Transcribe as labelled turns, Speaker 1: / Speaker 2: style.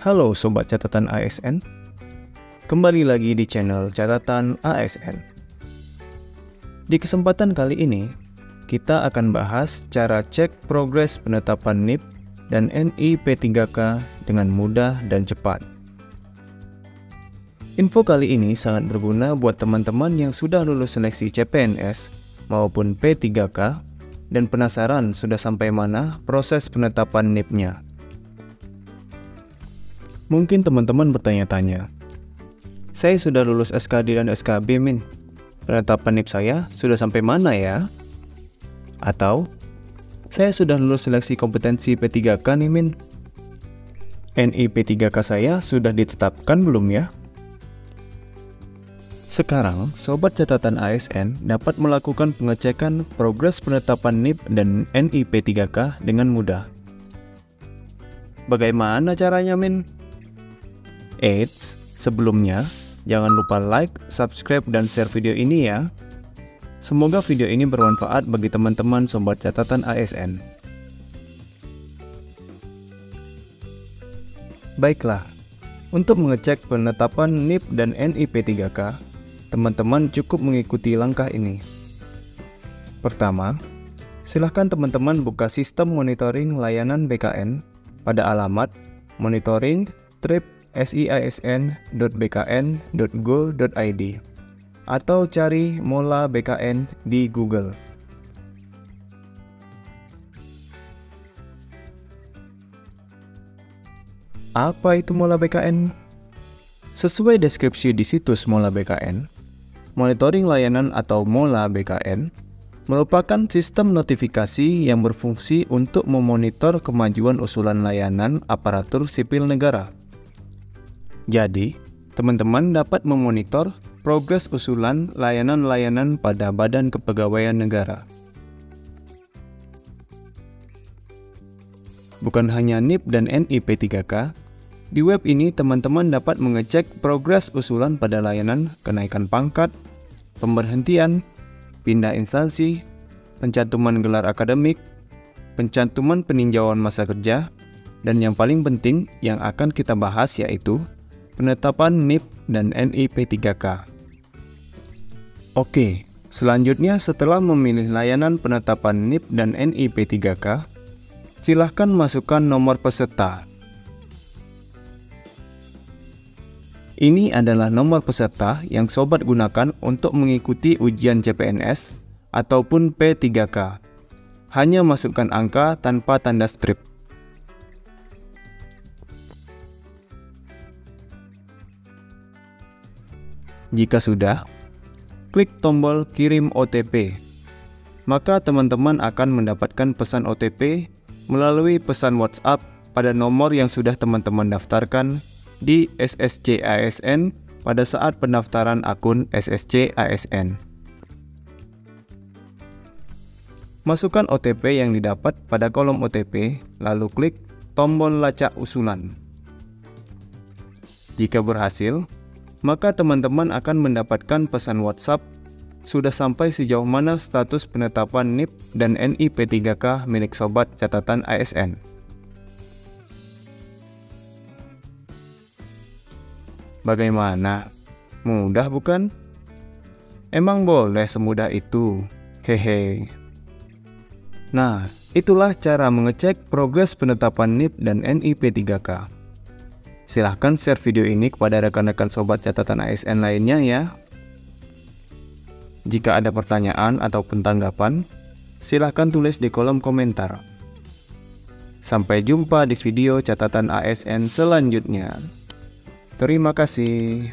Speaker 1: Halo Sobat Catatan ASN, kembali lagi di channel Catatan ASN. Di kesempatan kali ini, kita akan bahas cara cek progres penetapan NIP dan NIP3K dengan mudah dan cepat. Info kali ini sangat berguna buat teman-teman yang sudah lulus seleksi CPNS maupun P3K dan penasaran sudah sampai mana proses penetapan NIP-nya. Mungkin teman-teman bertanya-tanya, saya sudah lulus SKD dan SKB Min, penetapan NIP saya sudah sampai mana ya? Atau, saya sudah lulus seleksi kompetensi P3K nih Min, NIP3K saya sudah ditetapkan belum ya? Sekarang, Sobat Catatan ASN dapat melakukan pengecekan progres penetapan NIP dan NIP3K dengan mudah. Bagaimana caranya Min? Eits, sebelumnya jangan lupa like, subscribe, dan share video ini ya. Semoga video ini bermanfaat bagi teman-teman Sobat Catatan ASN. Baiklah, untuk mengecek penetapan NIP dan NIP3K, teman-teman cukup mengikuti langkah ini. Pertama, silahkan teman-teman buka sistem monitoring layanan BKN pada alamat monitoring.siasn.bkn.go.id atau cari Mola BKN di Google. Apa itu Mola BKN? Sesuai deskripsi di situs Mola BKN, monitoring layanan atau Mola BKN merupakan sistem notifikasi yang berfungsi untuk memonitor kemajuan usulan layanan aparatur sipil negara. Jadi, teman-teman dapat memonitor progres usulan layanan-layanan pada Badan Kepegawaian Negara. Bukan hanya NIP dan NIP3K, di web ini teman-teman dapat mengecek progres usulan pada layanan kenaikan pangkat, pemberhentian, pindah instansi, pencantuman gelar akademik, pencantuman peninjauan masa kerja, dan yang paling penting yang akan kita bahas yaitu penetapan NIP dan NIP3K. Oke, selanjutnya setelah memilih layanan penetapan NIP dan NIP3K, silahkan masukkan nomor peserta. Ini adalah nomor peserta yang sobat gunakan untuk mengikuti ujian CPNS ataupun P3K. Hanya masukkan angka tanpa tanda strip. Jika sudah, klik tombol kirim OTP. Maka teman-teman akan mendapatkan pesan OTP melalui pesan WhatsApp pada nomor yang sudah teman-teman daftarkan di SSC ASN pada saat pendaftaran akun SSC ASN. Masukkan OTP yang didapat pada kolom OTP, lalu klik tombol lacak usulan. Jika berhasil, maka teman-teman akan mendapatkan pesan WhatsApp sudah sampai sejauh mana status penetapan NIP dan NIP3K milik Sobat Catatan ASN. Bagaimana? Mudah bukan? Emang boleh semudah itu? Hehe. Nah, itulah cara mengecek progres penetapan NIP dan NIP3K. Silahkan share video ini kepada rekan-rekan Sobat Catatan ASN lainnya ya. Jika ada pertanyaan ataupun tanggapan, silahkan tulis di kolom komentar. Sampai jumpa di video catatan ASN selanjutnya. Terima kasih.